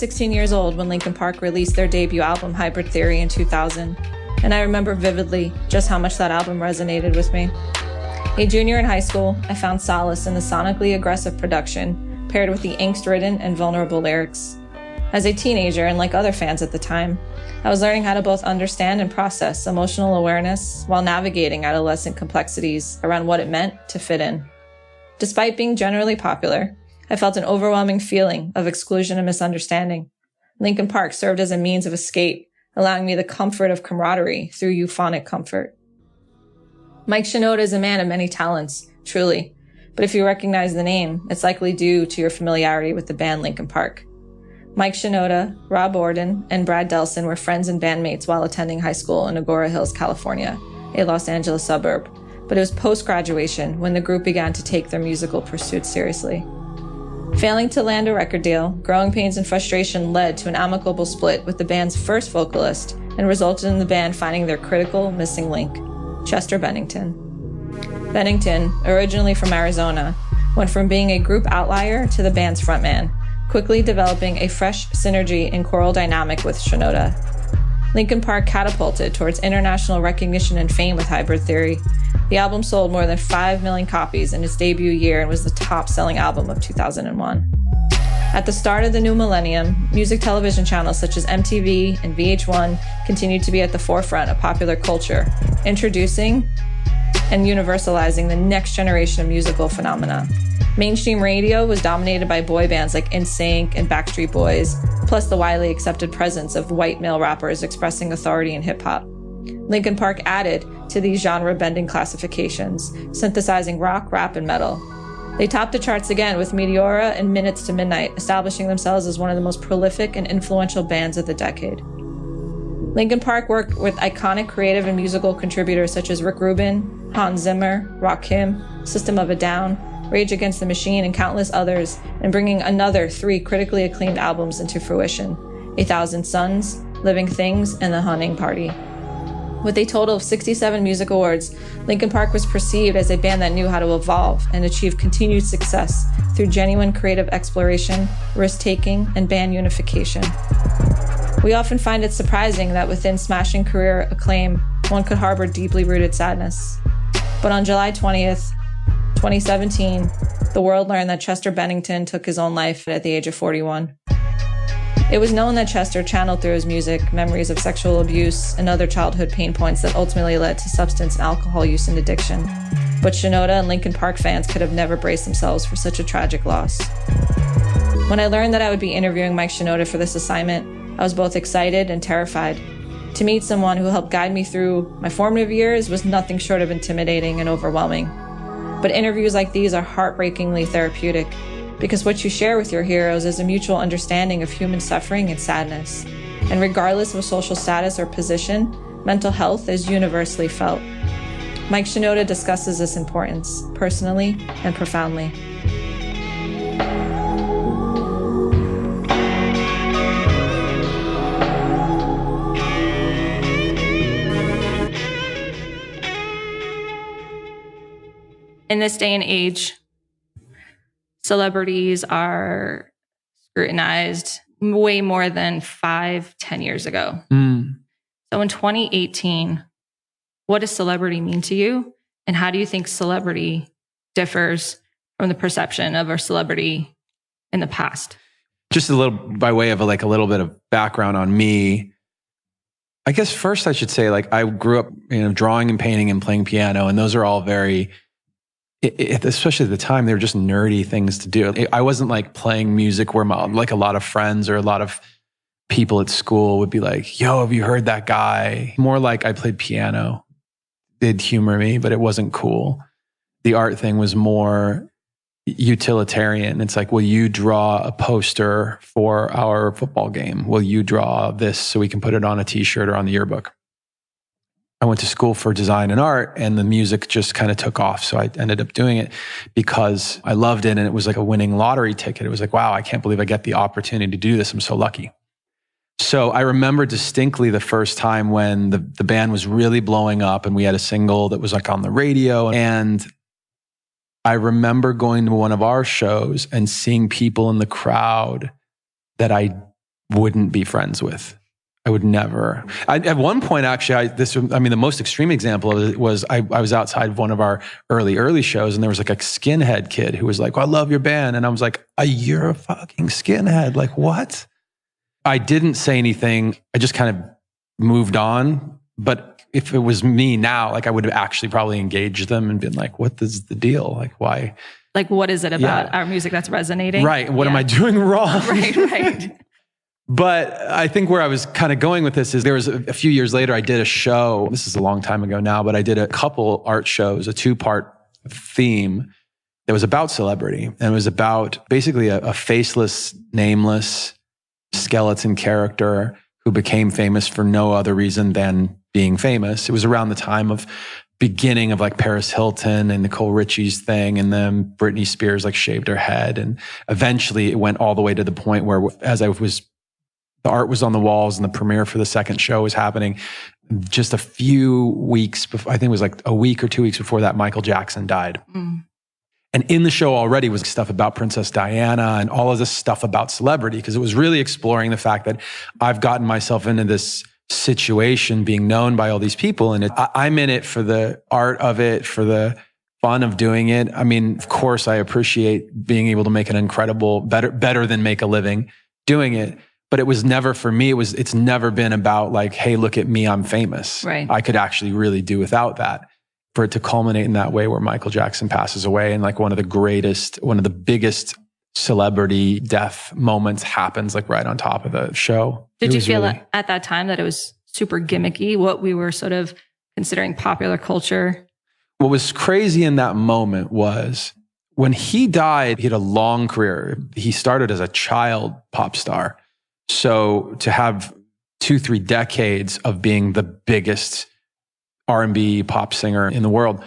16 years old when Linkin Park released their debut album, Hybrid Theory, in 2000, and I remember vividly just how much that album resonated with me. A junior in high school, I found solace in the sonically aggressive production, paired with the angst-ridden and vulnerable lyrics. As a teenager, and like other fans at the time, I was learning how to both understand and process emotional awareness while navigating adolescent complexities around what it meant to fit in. Despite being generally popular, I felt an overwhelming feeling of exclusion and misunderstanding. Linkin Park served as a means of escape, allowing me the comfort of camaraderie through euphonic comfort. Mike-Shinoda is a man of many talents, truly, but if you recognize the name, it's likely due to your familiarity with the band Linkin Park. Mike-Shinoda, Rob Orden, and Brad Delson were friends and bandmates while attending high school in Agoura Hills, California, a Los Angeles suburb, but it was post-graduation when the group began to take their musical pursuits seriously. Failing to land a record deal, growing pains and frustration led to an amicable split with the band's first vocalist and resulted in the band finding their critical missing link, Chester Bennington. Bennington, originally from Arizona, went from being a group outlier to the band's frontman, quickly developing a fresh synergy and choral dynamic with Shinoda. Linkin Park catapulted towards international recognition and fame with Hybrid Theory. The album sold more than 5 million copies in its debut year and was the top-selling album of 2001. At the start of the new millennium, music television channels such as MTV and VH1 continued to be at the forefront of popular culture, introducing and universalizing the next generation of musical phenomena. Mainstream radio was dominated by boy bands like NSYNC and Backstreet Boys, plus the widely accepted presence of white male rappers expressing authority in hip-hop. Linkin Park added to these genre-bending classifications, synthesizing rock, rap, and metal. They topped the charts again with Meteora and Minutes to Midnight, establishing themselves as one of the most prolific and influential bands of the decade. Linkin Park worked with iconic creative and musical contributors such as Rick Rubin, Hans Zimmer, Rakim, System of a Down, Rage Against the Machine, and countless others, and bringing another 3 critically acclaimed albums into fruition: A Thousand Suns, Living Things, and The Hunting Party. With a total of 67 music awards, Linkin Park was perceived as a band that knew how to evolve and achieve continued success through genuine creative exploration, risk-taking, and band unification. We often find it surprising that within smashing career acclaim, one could harbor deeply rooted sadness. But on July 20th, 2017, the world learned that Chester Bennington took his own life at the age of 41. It was known that Chester channeled through his music memories of sexual abuse and other childhood pain points that ultimately led to substance and alcohol use and addiction. But Shinoda and Linkin Park fans could have never braced themselves for such a tragic loss. When I learned that I would be interviewing Mike Shinoda for this assignment, I was both excited and terrified. To meet someone who helped guide me through my formative years was nothing short of intimidating and overwhelming. But interviews like these are heartbreakingly therapeutic, because what you share with your heroes is a mutual understanding of human suffering and sadness. And regardless of social status or position, mental health is universally felt. Mike Shinoda discusses this importance, personally and profoundly. In this day and age, celebrities are scrutinized way more than 5-10 years ago. So in 2018, what does celebrity mean to you? And how do you think celebrity differs from the perception of a celebrity in the past? Just a little, by way of a little bit of background on me. I guess first I should say, I grew up, drawing and painting and playing piano, and those are all very, especially at the time, they were just nerdy things to do. I wasn't playing music where a lot of friends or a lot of people at school would be like, yo, have you heard that guy? More like I played piano. Did humor me, but it wasn't cool. The art thing was more utilitarian. It's like, will you draw a poster for our football game? Will you draw this so we can put it on a t-shirt or on the yearbook? I went to school for design and art, and the music just kind of took off. So I ended up doing it because I loved it, and it was like a winning lottery ticket. It was like, wow, I can't believe I get the opportunity to do this. I'm so lucky. So I remember distinctly the first time when the band was really blowing up, and we had a single that was on the radio. And I remember going to one of our shows and seeing people in the crowd that I wouldn't be friends with. I would never. At one point, actually, the most extreme example of it was I was outside of one of our early shows, and there was like a skinhead kid who was like, "I love your band," and I was like, "You're a fucking skinhead! Like what?" I didn't say anything. I just kind of moved on. But if it was me now, like I would have actually probably engaged them and been like, "What is the deal? Like why? Like what is it about our music that's resonating? Right? What am I doing wrong? Right." But I think where I was kind of going with this is there was a few years later, I did a show. This is a long time ago now, but I did a couple art shows, a 2-part theme that was about celebrity. And it was about basically a faceless, nameless skeleton character who became famous for no other reason than being famous. It was around the time of beginning of like Paris Hilton and Nicole Richie's thing. And then Britney Spears like shaved her head. And eventually it went all the way to the point where the art was on the walls and the premiere for the second show was happening. Just a few weeks before, I think it was like a week or 2 weeks before that, Michael Jackson died. Mm. And in the show already was stuff about Princess Diana and all of this stuff about celebrity, because it was really exploring the fact that I've gotten myself into this situation being known by all these people. And I'm in it for the art of it, for the fun of doing it. I mean, of course, I appreciate being able to make an incredible, better than make a living doing it. But it was never for me. It's never been about like, hey, look at me, I'm famous. Right. I could actually really do without that. For it to culminate in that way where Michael Jackson passes away and like one of the biggest celebrity death moments happens like right on top of the show. Did you feel at that time that it was super gimmicky, what we were sort of considering popular culture? What was crazy in that moment was when he died, he had a long career. He started as a child pop star. So to have 2-3 decades of being the biggest R&B pop singer in the world,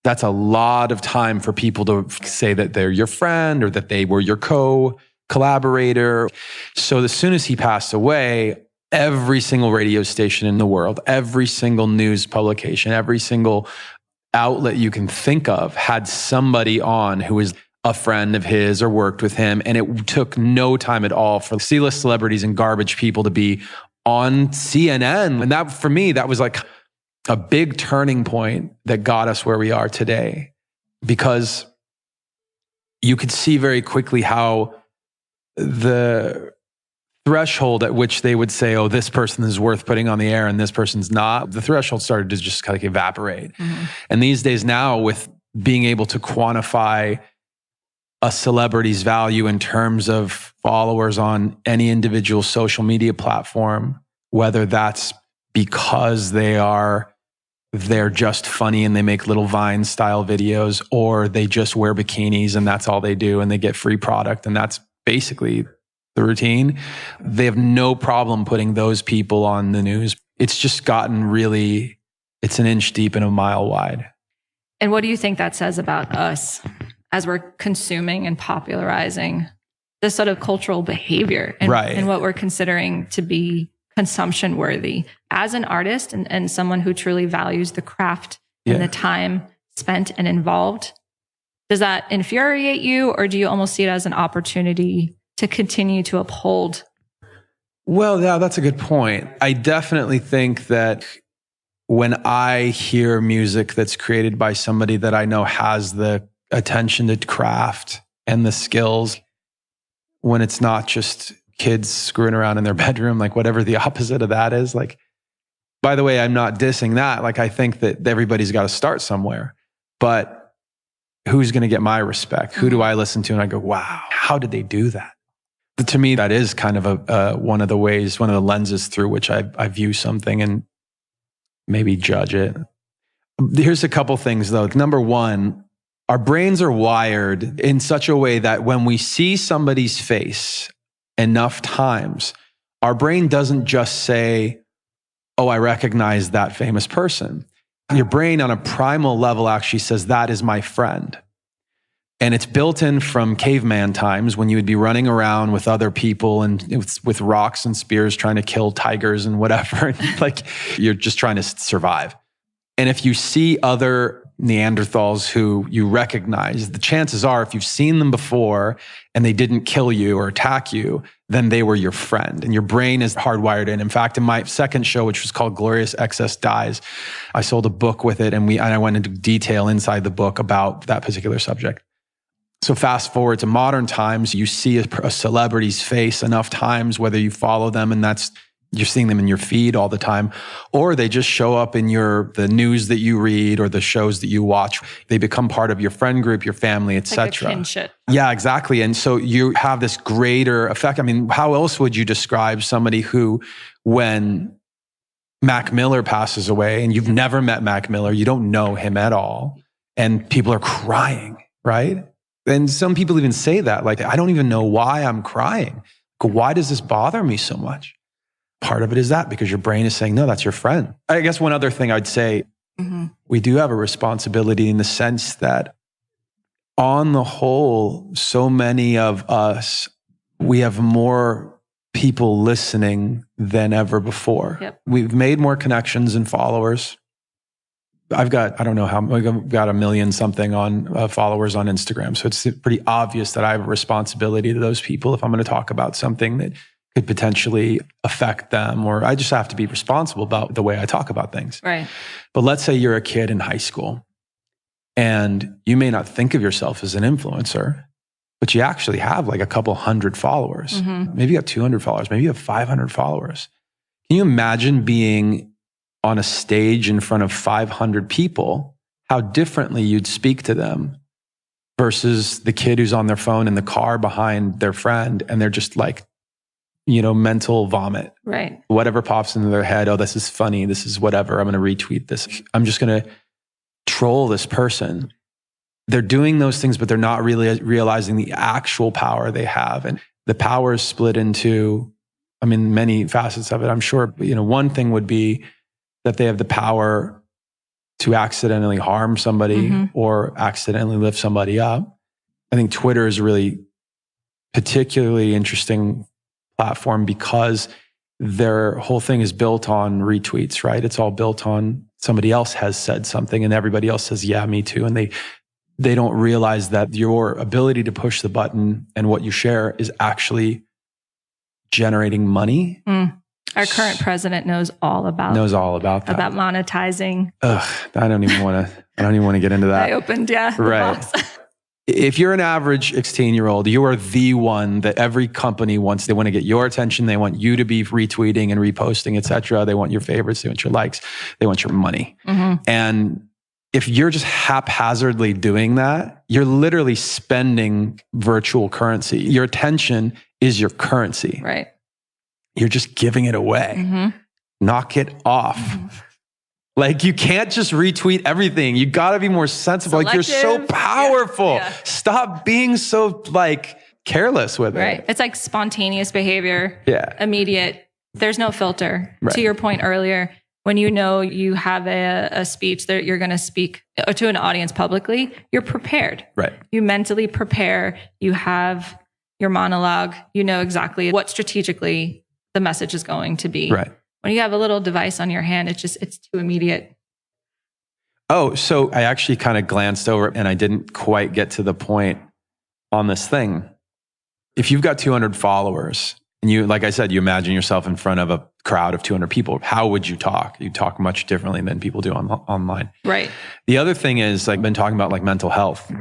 that's a lot of time for people to say that they're your friend or that they were your collaborator. So as soon as he passed away, every single radio station in the world, every single news publication, every single outlet you can think of had somebody on who was a friend of his or worked with him. And it took no time at all for C-list celebrities and garbage people to be on CNN. And that, for me, that was like a big turning point that got us where we are today, because you could see very quickly how the threshold at which they would say, oh, this person is worth putting on the air and this person's not, the threshold started to just kind of evaporate. Mm-hmm. And these days now, with being able to quantify a celebrity's value in terms of followers on any individual social media platform, whether that's because they're just funny and they make little Vine style videos, or they just wear bikinis and that's all they do and they get free product and that's basically the routine. They have no problem putting those people on the news. It's just gotten really, it's an inch deep and a mile wide. And what do you think that says about us as we're consuming and popularizing this sort of cultural behavior and what we're considering to be consumption worthy as an artist and someone who truly values the craft and the time spent and involved? Does that infuriate you, or do you almost see it as an opportunity to continue to uphold? Well, yeah, that's a good point. I definitely think that when I hear music that's created by somebody that I know has the attention to craft and the skills, when it's not just kids screwing around in their bedroom, like whatever the opposite of that is. Like, by the way, I'm not dissing that. Like, I think that everybody's got to start somewhere, but who's going to get my respect? Who do I listen to? And I go, wow, how did they do that? To me, that is kind of one of the lenses through which I view something and maybe judge it. Here's a couple things though. Number one, our brains are wired in such a way that when we see somebody's face enough times, our brain doesn't just say, oh, I recognize that famous person. Your brain on a primal level actually says, that is my friend. And it's built in from caveman times when you would be running around with other people and with rocks and spears trying to kill tigers and whatever. Like, you're just trying to survive. And if you see other Neanderthals who you recognize, the chances are if you've seen them before and they didn't kill you or attack you, then they were your friend and your brain is hardwired in. In fact, in my second show, which was called Glorious Excess Dies, I sold a book with it and I went into detail inside the book about that particular subject. So fast forward to modern times, you see a celebrity's face enough times, whether you follow them and you're seeing them in your feed all the time, or they just show up in the news that you read or the shows that you watch. They become part of your friend group, your family, etc. Like a kinship. Yeah, exactly. And so you have this greater effect. I mean, how else would you describe somebody who, when Mac Miller passes away and you've never met Mac Miller, you don't know him at all, and people are crying, right? And some people even say that, like, I don't even know why I'm crying. Why does this bother me so much? Part of it is that because your brain is saying, no, that's your friend. I guess one other thing I'd say, we do have a responsibility in the sense that on the whole, so many of us, we have more people listening than ever before. Yep. We've made more connections and followers. I've got 1 million something on followers on Instagram. So it's pretty obvious that I have a responsibility to those people if I'm going to talk about something that could potentially affect them, or I just have to be responsible about the way I talk about things. Right. But let's say you're a kid in high school and you may not think of yourself as an influencer, but you actually have like a couple hundred followers. Maybe you have 200 followers, maybe you have 500 followers. Can you imagine being on a stage in front of 500 people, how differently you'd speak to them versus the kid who's on their phone in the car behind their friend and they're just like, mental vomit. Right. Whatever pops into their head. Oh, this is funny. This is whatever. I'm going to retweet this. I'm just going to troll this person. They're doing those things, but they're not really realizing the actual power they have. And the power is split into, many facets of it. I'm sure, one thing would be that they have the power to accidentally harm somebody or accidentally lift somebody up. I think Twitter is a really particularly interesting platform because their whole thing is built on retweets, right? It's all built on somebody else has said something and everybody else says, yeah, me too. And they don't realize that your ability to push the button and what you share is actually generating money. Our current president knows all about that. About monetizing. Ugh, I don't even want to get into that. I opened, the box. If you're an average 16-year-old, you are the one that every company wants. They want to get your attention. They want you to be retweeting and reposting, et cetera. They want your favorites. They want your likes. They want your money. And if you're just haphazardly doing that, you're literally spending virtual currency. Your attention is your currency. Right. You're just giving it away. Knock it off. Like, you can't just retweet everything. You got to be more sensible. Selective. Like, you're so powerful. Yeah. Stop being so careless with it. Right. It's like spontaneous behavior. Yeah. Immediate. There's no filter. Right. To your point earlier, when you have a speech that you're going to speak to an audience publicly, you're prepared. Right. You mentally prepare. You have your monologue. You know exactly what strategically the message is going to be. Right. When you have a little device on your hand, it's too immediate. Oh, so I actually kind of glanced over and I didn't quite get to the point on this thing. If you've got 200 followers and you, like I said, you imagine yourself in front of a crowd of 200 people, how would you talk? You talk much differently than people do online. Right. The other thing is, I've been talking about mental health.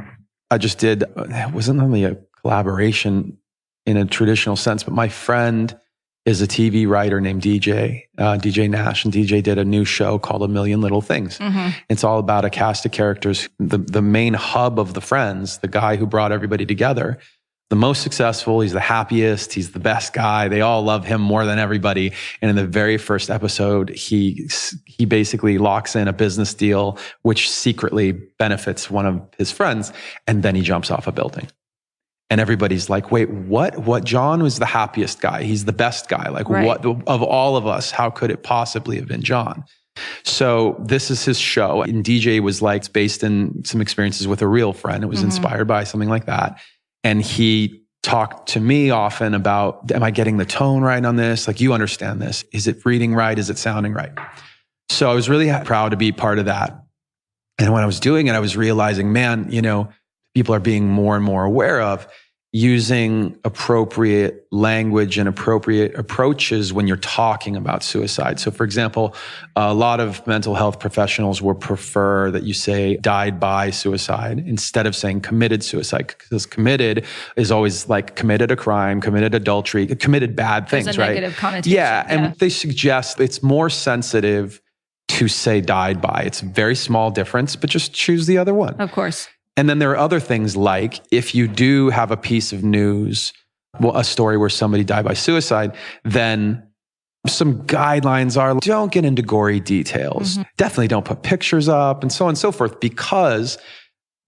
I just did, it wasn't only a collaboration in a traditional sense, but my friend is a TV writer named DJ Nash, and DJ did a new show called A Million Little Things. It's all about a cast of characters. The main hub of the Friends, the guy who brought everybody together, the most successful, he's the happiest, he's the best guy. They all love him more than everybody. And in the very first episode, he basically locks in a business deal, which secretly benefits one of his friends. And then he jumps off a building. And everybody's like, wait, what? John was the happiest guy. He's the best guy. Like, right. What of all of us, how could it possibly have been John? So this is his show. And DJ was it's based in some experiences with a real friend. It was inspired by something like that. And he talked to me often about, am I getting the tone right on this? Like, you understand this. Is it reading right? Is it sounding right? So I was really proud to be part of that. And when I was doing it, I was realizing, man, people are being more and more aware of using appropriate language and appropriate approaches when you're talking about suicide. So for example, a lot of mental health professionals will prefer that you say died by suicide instead of saying committed suicide, because committed is always like committed a crime, committed adultery, committed bad things, There's a right? negative connotation. Yeah. And they suggest it's more sensitive to say died by. It's a very small difference, but just choose the other one. Of course. And then there are other things like if you do have a piece of news, a story where somebody died by suicide, then some guidelines are don't get into gory details. Mm-hmm. Definitely don't put pictures up and so on and so forth, because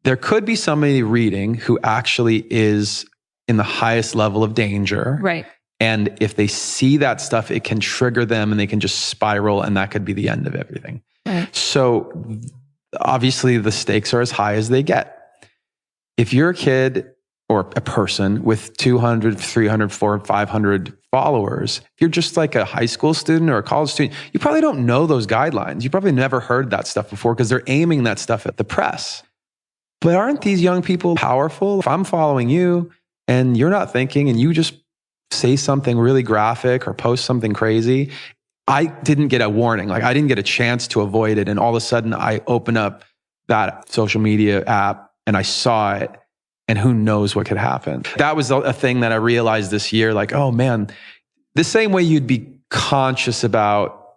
there could be somebody reading who actually is in the highest level of danger. Right. And if they see that stuff, it can trigger them and they can just spiral, and that could be the end of everything. Right. So obviously the stakes are as high as they get. If you're a kid or a person with 200, 300, 400, 500 followers, if you're just like a high school student or a college student, you probably don't know those guidelines. You probably never heard that stuff before because they're aiming that stuff at the press. But aren't these young people powerful? If I'm following you and you're not thinking and you just say something really graphic or post something crazy, I didn't get a warning. Like I didn't get a chance to avoid it. And all of a sudden I open up that social media app and I saw it, and who knows what could happen. That was a thing that I realized this year, like, oh man, the same way you'd be conscious about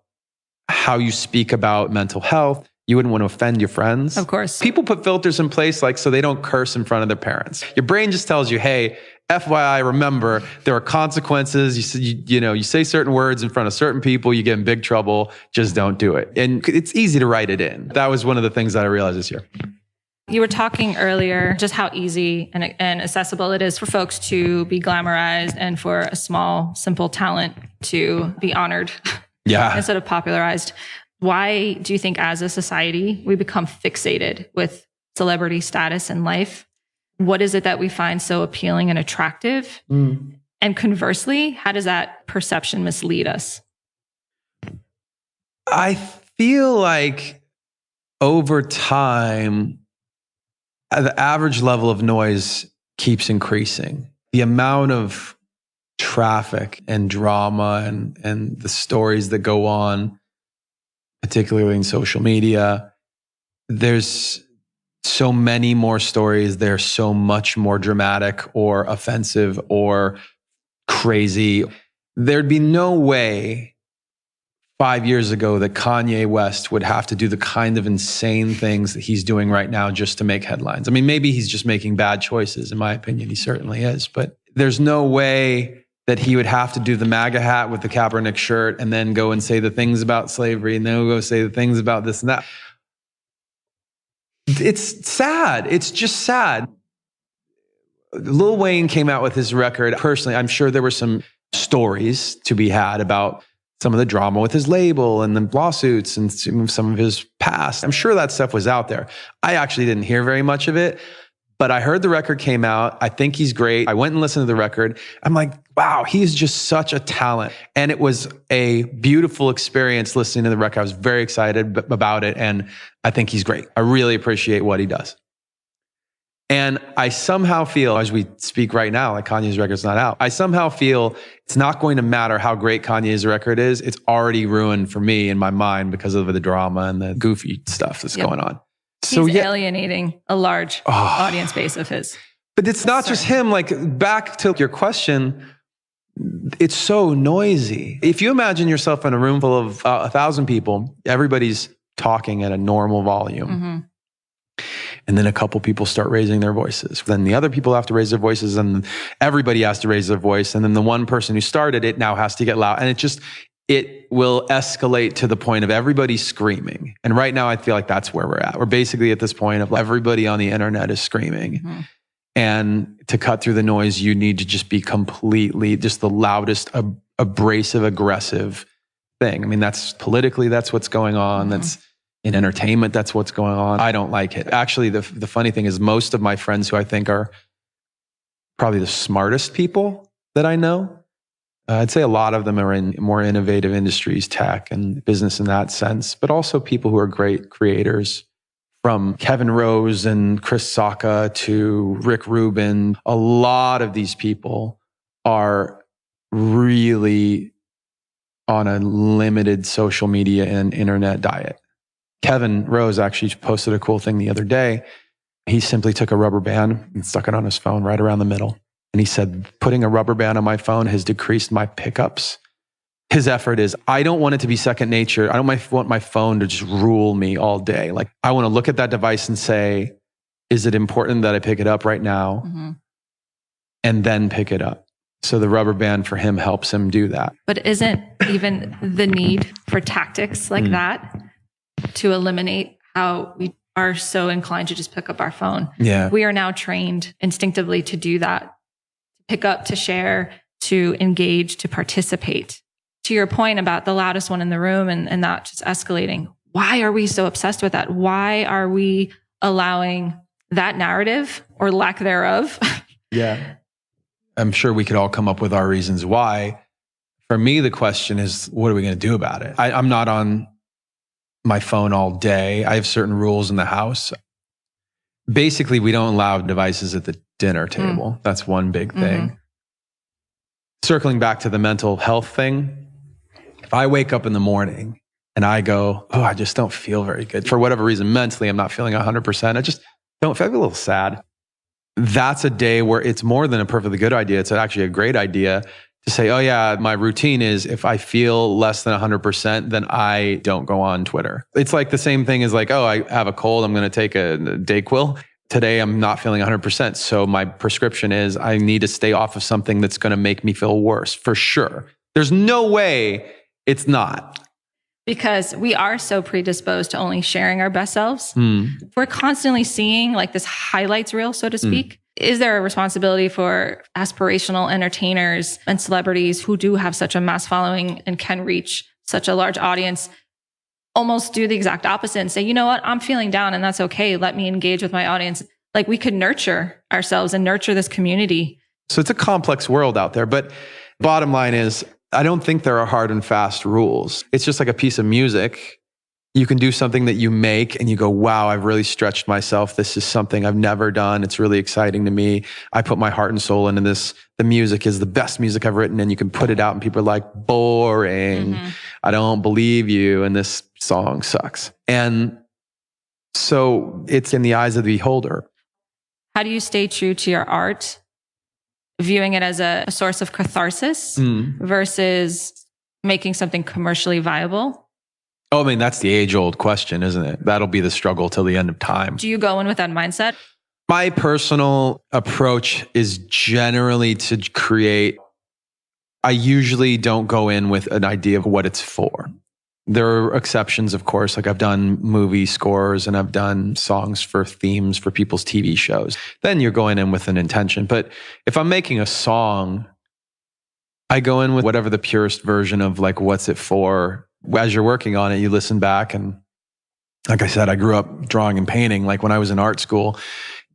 how you speak about mental health, you wouldn't want to offend your friends. Of course. People put filters in place like so they don't curse in front of their parents. Your brain just tells you, hey, FYI, remember, there are consequences. You say certain words in front of certain people, you get in big trouble. Just don't do it. And it's easy to write it in. That was one of the things that I realized this year. You were talking earlier just how easy and accessible it is for folks to be glamorized and for a small, simple talent to be honored instead of popularized. Why do you think as a society we become fixated with celebrity status in life? What is it that we find so appealing and attractive? And conversely, how does that perception mislead us? I feel like over time, the average level of noise keeps increasing. The amount of traffic and drama and the stories that go on, particularly in social media, there's so many more stories. They're so much more dramatic or offensive or crazy. There'd be no way 5 years ago that Kanye West would have to do the kind of insane things that he's doing right now just to make headlines. I mean, maybe he's just making bad choices. In my opinion, he certainly is. But there's no way that he would have to do the MAGA hat with the Kaepernick shirt and then go and say the things about slavery and then go say the things about this and that. It's sad. It's just sad. Lil Wayne came out with his record. Personally, I'm sure there were some stories to be had about some of the drama with his label and the lawsuits and some of his past. I'm sure that stuff was out there. I actually didn't hear very much of it, but I heard the record came out. I think he's great. I went and listened to the record. I'm like, wow, he's just such a talent. And it was a beautiful experience listening to the record. I was very excited about it. And I think he's great. I really appreciate what he does. And I somehow feel, as we speak right now, like Kanye's record's not out, I somehow feel it's not going to matter how great Kanye's record is. It's already ruined for me in my mind because of the drama and the goofy stuff that's going on. He's alienating a large audience base of his. But it's not just him. Like, back to your question, it's so noisy. If you imagine yourself in a room full of 1,000 people, everybody's talking at a normal volume. Mm-hmm. And then a couple people start raising their voices. Then the other people have to raise their voices and everybody has to raise their voice. And then the one person who started it now has to get loud. And it will escalate to the point of everybody screaming. And right now I feel like that's where we're at. We're basically at this point of everybody on the internet is screaming. Mm-hmm. And to cut through the noise, you need to just be completely just the loudest, abrasive, aggressive thing. I mean, that's politically, that's what's going on. Mm-hmm. That's in entertainment, that's what's going on. I don't like it. Actually, the funny thing is most of my friends who I think are probably the smartest people that I know, I'd say a lot of them are in more innovative industries, tech and business in that sense, but also people who are great creators from Kevin Rose and Chris Sacca to Rick Rubin. A lot of these people are really on a limited social media and internet diet. Kevin Rose actually posted a cool thing the other day. He simply took a rubber band and stuck it on his phone right around the middle. And he said, putting a rubber band on my phone has decreased my pickups. His effort is, I don't want it to be second nature. I don't want my phone to just rule me all day. Like, I want to look at that device and say, is it important that I pick it up right now? Mm-hmm. And then pick it up. So the rubber band for him helps him do that. But isn't even the need for tactics like that to eliminate how we are so inclined to just pick up our phone? Yeah. We are now trained instinctively to do that, to pick up, to share, to engage, to participate. To your point about the loudest one in the room and that just escalating, why are we so obsessed with that? Why are we allowing that narrative or lack thereof? Yeah. I'm sure we could all come up with our reasons why. For me, the question is, what are we going to do about it? I'm not on my phone all day. I have certain rules in the house. Basically, we don't allow devices at the dinner table. That's one big thing. Circling back to the mental health thing, if I wake up in the morning and I go, oh, I just don't feel very good. For whatever reason, mentally, I'm not feeling 100%. I just don't feel a little sad. That's a day where it's more than a perfectly good idea. It's actually a great idea to say, oh yeah, my routine is if I feel less than 100%, then I don't go on Twitter. It's like the same thing as like, oh, I have a cold, I'm going to take a Dayquil. Today, I'm not feeling 100%. So my prescription is I need to stay off of something that's going to make me feel worse for sure. There's no way it's not. Because we are so predisposed to only sharing our best selves. We're constantly seeing like this highlights reel, so to speak. Is there a responsibility for aspirational entertainers and celebrities who do have such a mass following and can reach such a large audience, almost do the exact opposite and say, you know what, I'm feeling down and that's okay. Let me engage with my audience. Like we could nurture ourselves and nurture this community. So it's a complex world out there. But bottom line is, I don't think there are hard and fast rules. It's just like a piece of music. You can do something that you make and you go, wow, I've really stretched myself. This is something I've never done. It's really exciting to me. I put my heart and soul into this. The music is the best music I've written. And you can put it out and people are like, boring. I don't believe you. And this song sucks. And so it's in the eyes of the beholder. How do you stay true to your art, viewing it as a source of catharsis versus making something commercially viable? Oh, I mean, that's the age-old question, isn't it? That'll be the struggle till the end of time. Do you go in with that mindset? My personal approach is generally to create. I usually don't go in with an idea of what it's for. There are exceptions, of course. Like I've done movie scores and I've done songs for themes for people's TV shows. Then you're going in with an intention. But if I'm making a song, I go in with whatever the purest version of like, what's it for? As you're working on it, you listen back. And like I said, I grew up drawing and painting. Like when I was in art school,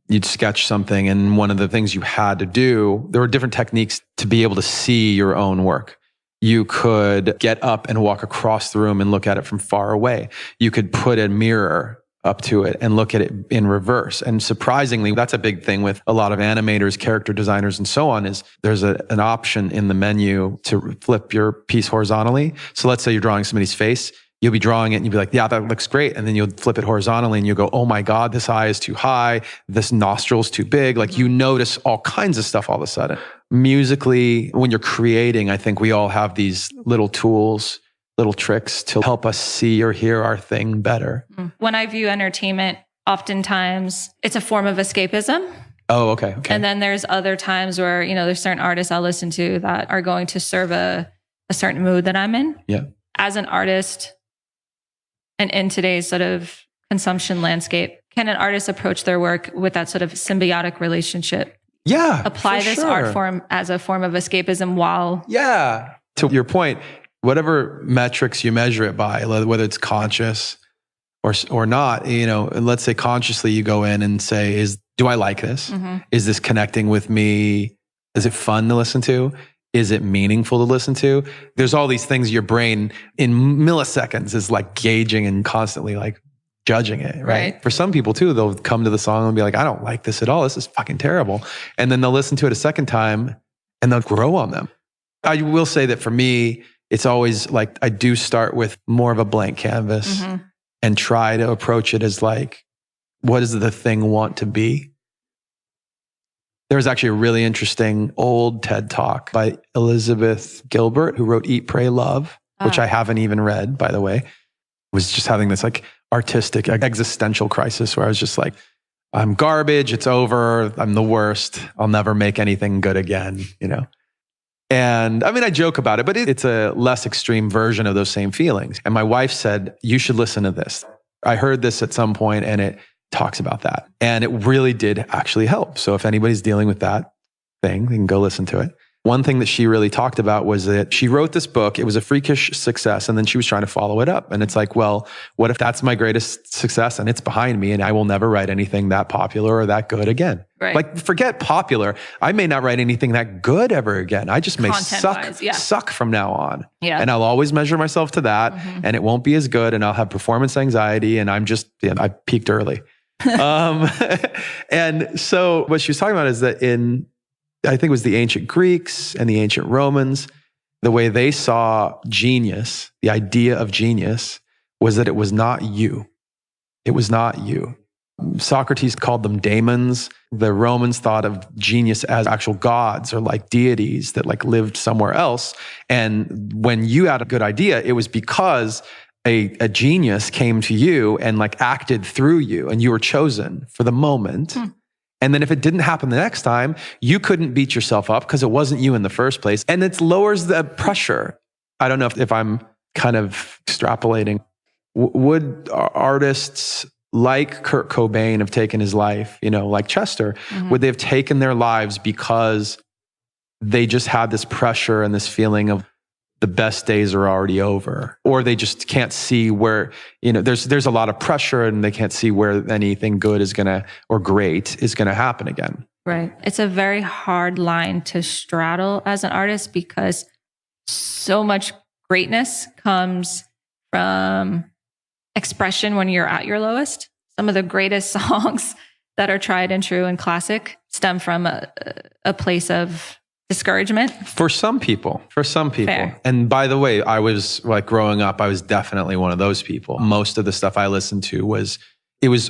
you'd sketch something. And one of the things you had to do, there were different techniques to be able to see your own work. You could get up and walk across the room and look at it from far away. You could put a mirror up to it and look at it in reverse. And surprisingly, that's a big thing with a lot of animators, character designers, and so on, is there's an option in the menu to flip your piece horizontally. So let's say you're drawing somebody's face. You'll be drawing it and you'll be like, yeah, that looks great. And then you'll flip it horizontally and you'll go, oh my God, this eye is too high. This nostril's too big. Like you notice all kinds of stuff all of a sudden. Musically, when you're creating, I think we all have these little tools, little tricks to help us see or hear our thing better. When I view entertainment, oftentimes it's a form of escapism. Oh, okay. And then there's other times where, you know, there's certain artists I'll listen to that are going to serve a certain mood that I'm in. Yeah. As an artist and in today's sort of consumption landscape, can an artist approach their work with that sort of symbiotic relationship? Yeah. Apply this art form as a form of escapism while... Yeah. To your point, whatever metrics you measure it by, whether it's conscious or not, you know, and let's say consciously you go in and say, do I like this? Is this connecting with me? Is it fun to listen to? Is it meaningful to listen to? There's all these things your brain in milliseconds is like gauging and constantly like judging it, right? For some people too, they'll come to the song and be like, I don't like this at all. This is fucking terrible. And then they'll listen to it a second time and they'll grow on them. I will say that for me, it's always like, I do start with more of a blank canvas and try to approach it as like, what does the thing want to be? There was actually a really interesting old TED Talk by Elizabeth Gilbert, who wrote Eat, Pray, Love, which I haven't even read, by the way. Was just having this like artistic existential crisis where I was just like, I'm garbage. It's over. I'm the worst. I'll never make anything good again, you know? And I mean, I joke about it, but it's a less extreme version of those same feelings. And my wife said, you should listen to this. I heard this at some point and it talks about that. And it really did actually help. So if anybody's dealing with that thing, they can go listen to it. One thing that she really talked about was that she wrote this book. It was a freakish success. And then she was trying to follow it up. And it's like, well, what if that's my greatest success and it's behind me and I will never write anything that popular or that good again? Right. Like, forget popular. I may not write anything that good ever again. I just may suck from now on. Yeah. And I'll always measure myself to that and it won't be as good and I'll have performance anxiety and I peaked early. And so what she was talking about is that I think it was the ancient Greeks and the ancient Romans, the way they saw genius, the idea of genius, was that it was not you. It was not you. Socrates called them daemons. The Romans thought of genius as actual gods or like deities that like lived somewhere else. And when you had a good idea, it was because a genius came to you and like acted through you and you were chosen for the moment. And then if it didn't happen the next time, you couldn't beat yourself up because it wasn't you in the first place. And it lowers the pressure. I don't know if I'm kind of extrapolating. Would artists like Kurt Cobain have taken his life, you know, like Chester? Would they have taken their lives because they just had this pressure and this feeling of the best days are already over, or they just can't see where, you know, there's a lot of pressure and they can't see where anything good is or great is gonna happen again. Right. It's a very hard line to straddle as an artist because so much greatness comes from expression when you're at your lowest. Some of the greatest songs that are tried and true and classic stem from a place of discouragement. For some people. Fair. And by the way, I was like growing up, I was definitely one of those people. Most of the stuff I listened to was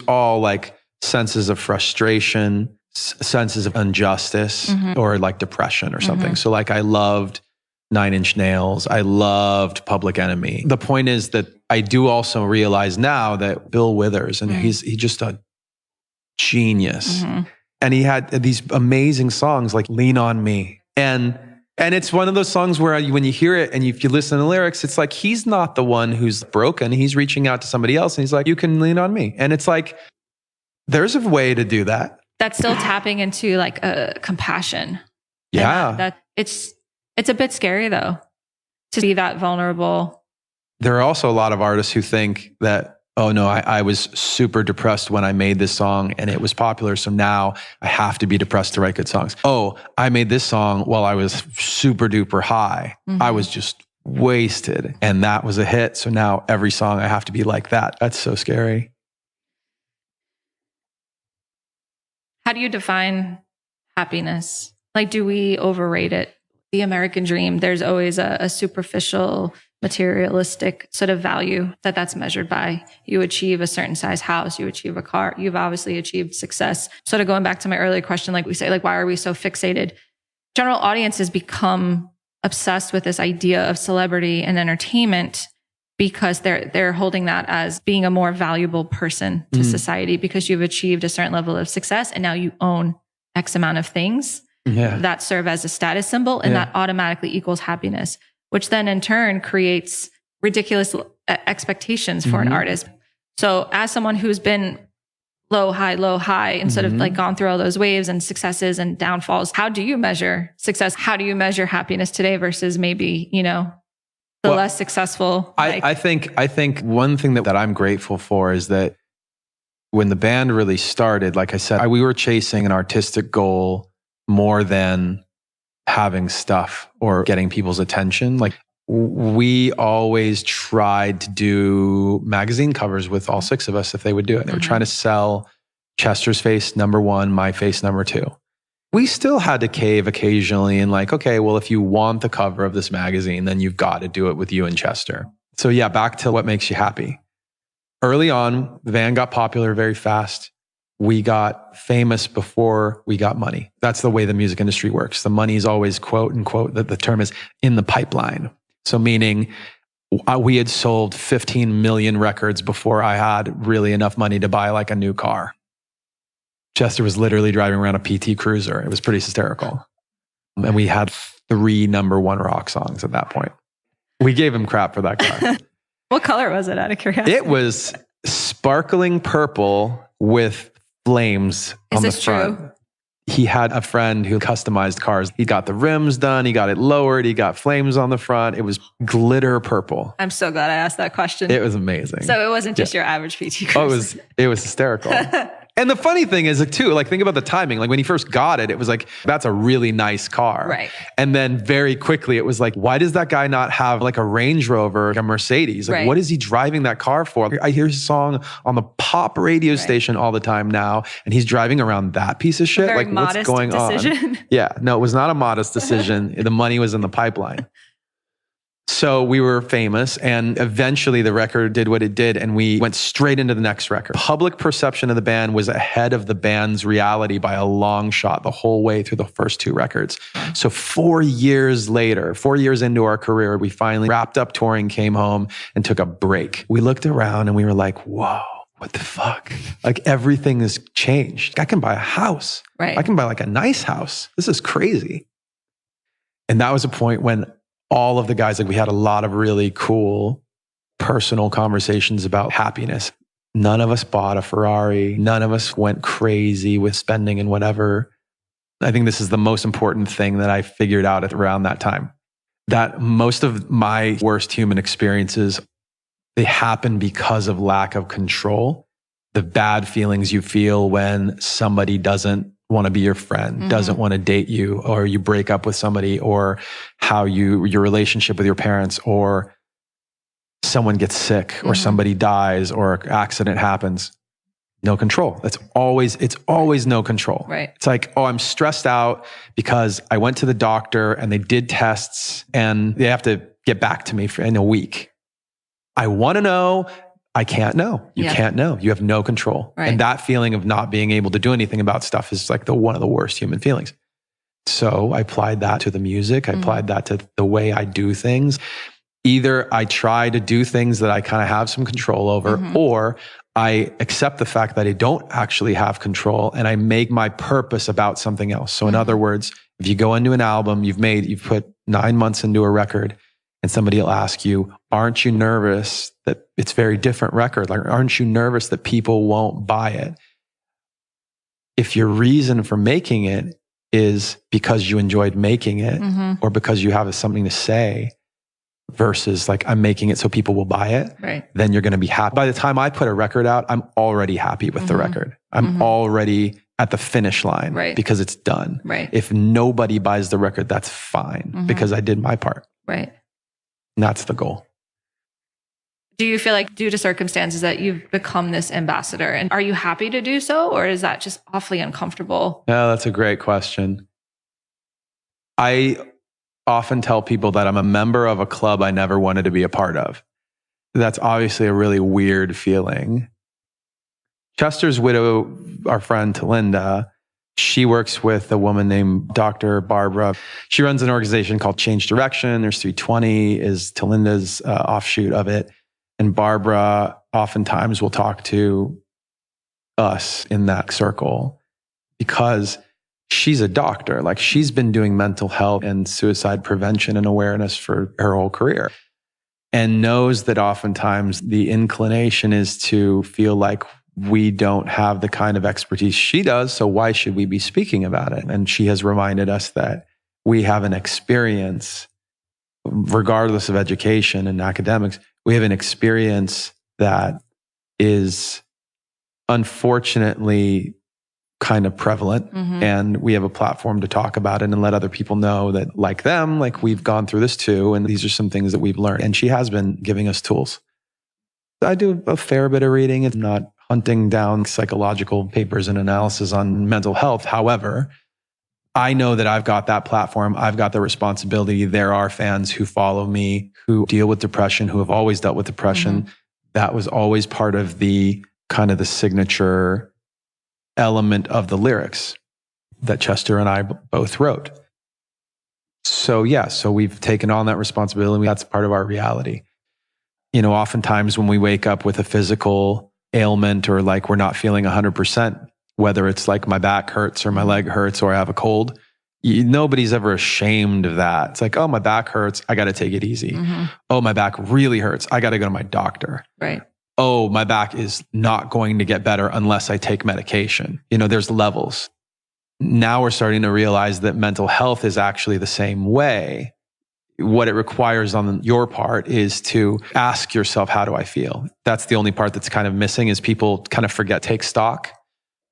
all like senses of frustration, senses of injustice or like depression or something. So like I loved 9 Inch Nails. I loved Public Enemy. The point is that I do also realize now that Bill Withers, and he's just a genius. And he had these amazing songs like Lean on Me. And it's one of those songs where when you hear it and if you listen to the lyrics, it's like, he's not the one who's broken. He's reaching out to somebody else and he's like, you can lean on me. And it's like, there's a way to do that. That's still tapping into like a compassion. Yeah. That it's a bit scary though, to be that vulnerable. There are also a lot of artists who think that, oh no, I was super depressed when I made this song and it was popular. So now I have to be depressed to write good songs. Oh, I made this song while I was super duper high. I was just wasted and that was a hit. So now every song I have to be like that. That's so scary. How do you define happiness? Like, do we overrate it? The American dream, there's always a superficial, materialistic sort of value that's measured by. You achieve a certain size house, you achieve a car, you've obviously achieved success. Sort of going back to my earlier question, like we say, like, why are we so fixated? General audiences become obsessed with this idea of celebrity and entertainment because they're holding that as being a more valuable person to society because you've achieved a certain level of success and now you own X amount of things that serve as a status symbol and that automatically equals happiness, which then in turn creates ridiculous expectations for an artist. So as someone who's been low, high, and sort of like gone through all those waves and successes and downfalls, how do you measure success? How do you measure happiness today versus maybe, you know, the less successful? I think one thing that I'm grateful for is that when the band really started, like I said, we were chasing an artistic goal more than having stuff or getting people's attention. Like we always tried to do magazine covers with all 6 of us if they would do it. They were trying to sell Chester's face #1, my face #2. We still had to cave occasionally and like, okay, well, if you want the cover of this magazine, then you've got to do it with you and Chester. So yeah, back to what makes you happy. Early on, the band got popular very fast. We got famous before we got money. That's the way the music industry works. The money is always, quote unquote, the term is in the pipeline. So meaning we had sold 15 million records before I had really enough money to buy like a new car. Chester was literally driving around a PT Cruiser. It was pretty hysterical. And we had 3 #1 rock songs at that point. We gave him crap for that car. What color was it, out of curiosity? It was sparkling purple with flames on the front. True? He had a friend who customized cars. He got the rims done. He got it lowered. He got flames on the front. It was glitter purple. I'm so glad I asked that question. It was amazing. So it wasn't just your average PT Cruiser. Oh, it was hysterical. And the funny thing is too, like think about the timing. Like when he first got it, it was like, that's a really nice car. Right. And then very quickly it was like, why does that guy not have like a Range Rover, like a Mercedes? Like what is he driving that car for? I hear his song on the pop radio station all the time now. And he's driving around that piece of shit. Like what's going on? Yeah, no, it was not a modest decision. The money was in the pipeline. So we were famous and eventually the record did what it did and we went straight into the next record. Public perception of the band was ahead of the band's reality by a long shot the whole way through the first 2 records. So 4 years later, 4 years into our career, we finally wrapped up touring, came home and took a break. We looked around and we were like, whoa, what the fuck? Like everything has changed. I can buy a house. Right. I can buy like a nice house. This is crazy. And that was a point when all of the guys, like we had a lot of really cool personal conversations about happiness. None of us bought a Ferrari. None of us went crazy with spending and whatever. I think this is the most important thing that I figured out at around that time. That most of my worst human experiences, they happen because of lack of control. The bad feelings you feel when somebody doesn't want to be your friend, doesn't want to date you, or you break up with somebody, or how your relationship with your parents, or someone gets sick, or somebody dies, or an accident happens. No control. It's always no control. Right. It's like, oh, I'm stressed out because I went to the doctor and they did tests and they have to get back to me in a week. I want to know. I can't know. You can't know. You have no control. Right. And that feeling of not being able to do anything about stuff is like one of the worst human feelings. So I applied that to the music. I applied that to the way I do things. Either I try to do things that I kind of have some control over, or I accept the fact that I don't actually have control and I make my purpose about something else. So in other words, if you go into an album, you've put 9 months into a record, and somebody will ask you, aren't you nervous that it's a very different record? Like, aren't you nervous that people won't buy it? If your reason for making it is because you enjoyed making it or because you have something to say versus like, I'm making it so people will buy it, then you're going to be happy. By the time I put a record out, I'm already happy with the record. I'm already at the finish line because it's done. Right. If nobody buys the record, that's fine because I did my part. Right. And that's the goal. Do you feel like due to circumstances that you've become this ambassador, and are you happy to do so, or is that just awfully uncomfortable? Yeah, that's a great question. I often tell people that I'm a member of a club I never wanted to be a part of. That's obviously a really weird feeling. Chester's widow, our friend Talinda, she works with a woman named Dr. Barbara. She runs an organization called Change Direction. There's 320 is Talinda's offshoot of it. And Barbara oftentimes will talk to us in that circle because she's a doctor. Like she's been doing mental health and suicide prevention and awareness for her whole career and knows that oftentimes the inclination is to feel like we don't have the kind of expertise she does, so why should we be speaking about it? And she has reminded us that we have an experience, regardless of education and academics, we have an experience that is unfortunately kind of prevalent. And we have a platform to talk about it and let other people know that like them, like we've gone through this too. And these are some things that we've learned. And she has been giving us tools. I do a fair bit of reading. It's not hunting down psychological papers and analysis on mental health. However, I know that I've got that platform. I've got the responsibility. There are fans who follow me, who deal with depression, who have always dealt with depression. That was always part of the kind of the signature element of the lyrics that Chester and I both wrote. So yeah, so we've taken on that responsibility. That's part of our reality. You know, oftentimes when we wake up with a physical ailment or like we're not feeling 100%, whether it's like my back hurts or my leg hurts or I have a cold, nobody's ever ashamed of that. It's like, oh, my back hurts. I got to take it easy. Oh, my back really hurts. I got to go to my doctor. Right. Oh, my back is not going to get better unless I take medication. You know, there's levels. Now we're starting to realize that mental health is actually the same way. What it requires on your part is to ask yourself, how do I feel? That's the only part that's kind of missing is people kind of forget, take stock.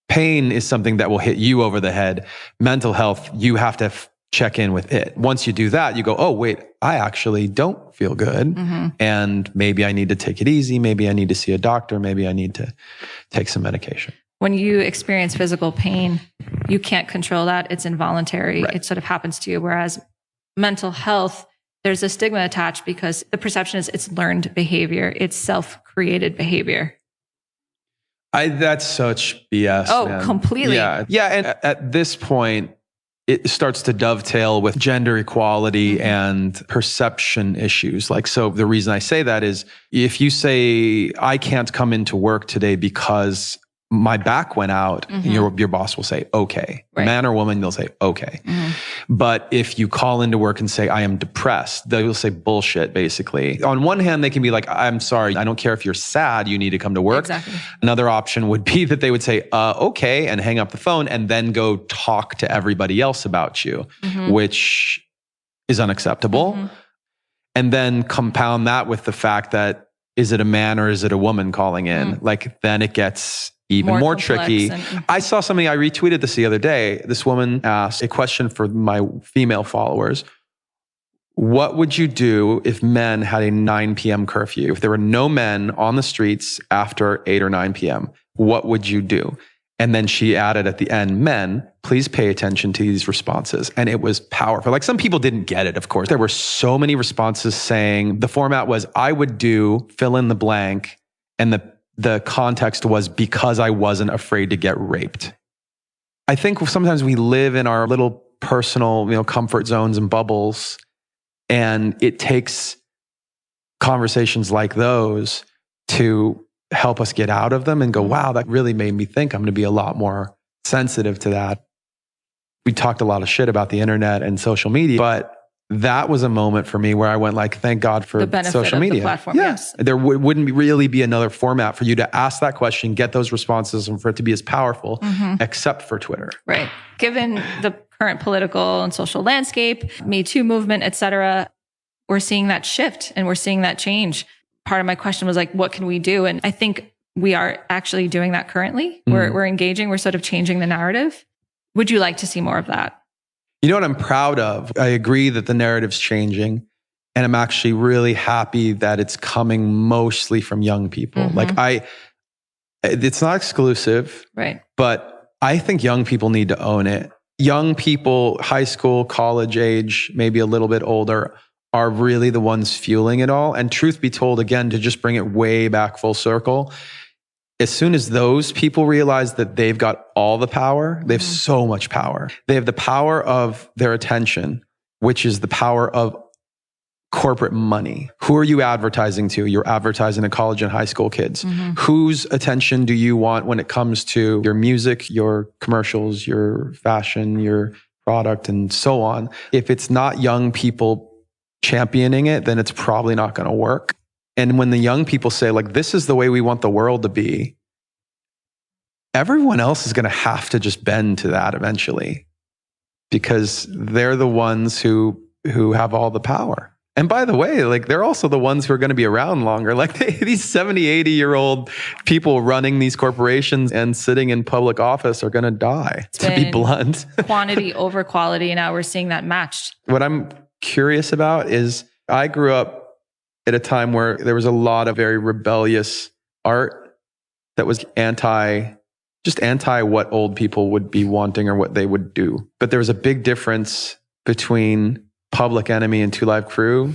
Pain is something that will hit you over the head. Mental health, you have to check in with it. Once you do that, you go, oh, wait, I actually don't feel good. And maybe I need to take it easy. Maybe I need to see a doctor. Maybe I need to take some medication. When you experience physical pain, you can't control that. It's involuntary. Right. It sort of happens to you. Whereas mental health, there's a stigma attached because the perception is it's learned behavior. It's self-created behavior. That's such BS. Oh, man. completely. Yeah. And at this point, it starts to dovetail with gender equality and perception issues. Like, so the reason I say that is if you say, I can't come into work today because my back went out, your boss will say, okay. Right. Man or woman, they'll say, okay. But if you call into work and say, I am depressed, they will say bullshit, basically. On one hand, they can be like, I'm sorry, I don't care if you're sad, you need to come to work. Exactly. Another option would be that they would say, okay, and hang up the phone and then go talk to everybody else about you, which is unacceptable. And then compound that with the fact that, is it a man or is it a woman calling in? Like, then it gets even more tricky. I saw something, I retweeted this the other day. This woman asked a question for my female followers. What would you do if men had a 9 p.m. curfew? If there were no men on the streets after 8 or 9 p.m., what would you do? And then she added at the end, men, please pay attention to these responses. And it was powerful. Like, some people didn't get it, of course. There were so many responses saying, the format was, I would do fill in the blank. And the context was because I wasn't afraid to get raped. I think sometimes we live in our little personal, comfort zones and bubbles. And it takes conversations like those to help us get out of them and go, wow, that really made me think I'm going to be a lot more sensitive to that. We talked a lot of shit about the internet and social media, but that was a moment for me where I went like, thank God for the benefit social media. Of the platform, yes. There wouldn't really be another format for you to ask that question, get those responses, and for it to be as powerful, except for Twitter. Right. Given the current political and social landscape, Me Too movement, et cetera, we're seeing that shift and we're seeing that change. Part of my question was like, what can we do? And I think we are actually doing that currently. We're engaging, we're sort of changing the narrative. Would you like to see more of that? You know what I'm proud of? I agree that the narrative's changing, and I'm actually really happy that it's coming mostly from young people. Like it's not exclusive, right? But I think young people need to own it. Young people, high school, college age, maybe a little bit older, are really the ones fueling it all. And truth be told, again, to just bring it way back full circle, as soon as those people realize that they've got all the power, they have so much power. They have the power of their attention, which is the power of corporate money. Who are you advertising to? You're advertising to college and high school kids. Whose attention do you want when it comes to your music, your commercials, your fashion, your product, and so on? If it's not young people championing it, then it's probably not going to work. And when the young people say, like, this is the way we want the world to be, everyone else is going to have to just bend to that eventually, because they're the ones who have all the power. And by the way, like they're also the ones who are going to be around longer. Like these 70, 80-year-old people running these corporations and sitting in public office are going to die, to be blunt. Quantity over quality. Now we're seeing that matched. What I'm curious about is I grew up at a time where there was a lot of very rebellious art that was anti what old people would be wanting or what they would do. But there was a big difference between Public Enemy and Two Live Crew.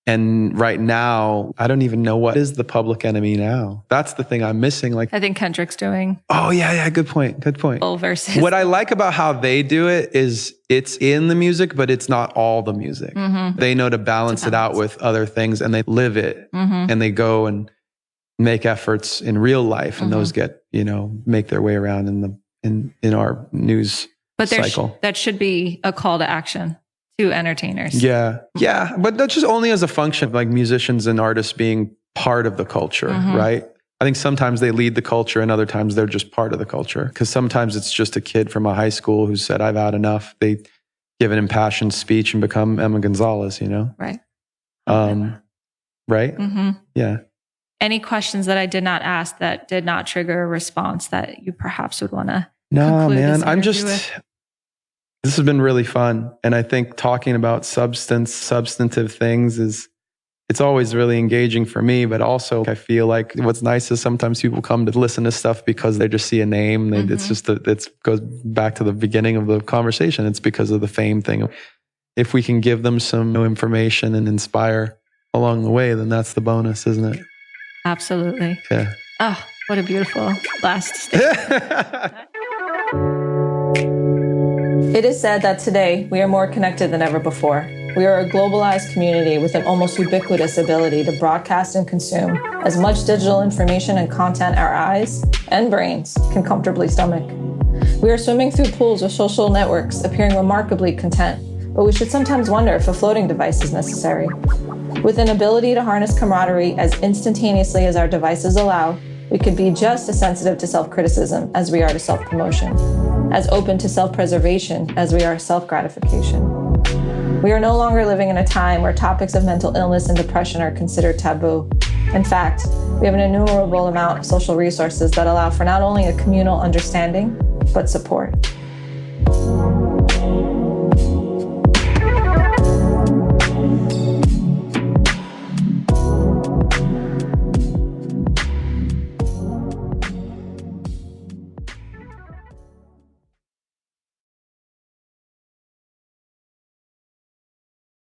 And right now, I don't even know what is the Public Enemy now. That's the thing I'm missing. Like, I think Kendrick's doing. Oh, yeah. Good point. Versus. What I like about how they do it is it's in the music, but it's not all the music. Mm-hmm. They know to balance it out with other things, and they live it. Mm-hmm. And they go and make efforts in real life, and those get, make their way around in our news cycle. That should be a call to action to entertainers. Yeah. But that's just only as a function of like musicians and artists being part of the culture, right? I think sometimes they lead the culture and other times they're just part of the culture. Because sometimes it's just a kid from a high school who said, I've had enough. They give an impassioned speech and become Emma Gonzalez, Right. Right? Mm-hmm. Yeah. Any questions that I did not ask that did not trigger a response that you perhaps would want to No, man, this has been really fun. And I think talking about substantive things it's always really engaging for me. But also I feel like what's nice is sometimes people come to listen to stuff because they just see a name. It goes back to the beginning of the conversation. It's because of the fame thing. If we can give them some information and inspire along the way, then that's the bonus, isn't it? Absolutely. Yeah. Oh, what a beautiful last statement. It is said that today we are more connected than ever before. We are a globalized community with an almost ubiquitous ability to broadcast and consume as much digital information and content our eyes and brains can comfortably stomach. We are swimming through pools of social networks, appearing remarkably content, but we should sometimes wonder if a floating device is necessary. With an ability to harness camaraderie as instantaneously as our devices allow, we could be just as sensitive to self-criticism as we are to self-promotion, as open to self-preservation as we are self-gratification. We are no longer living in a time where topics of mental illness and depression are considered taboo. In fact, we have an innumerable amount of social resources that allow for not only a communal understanding, but support.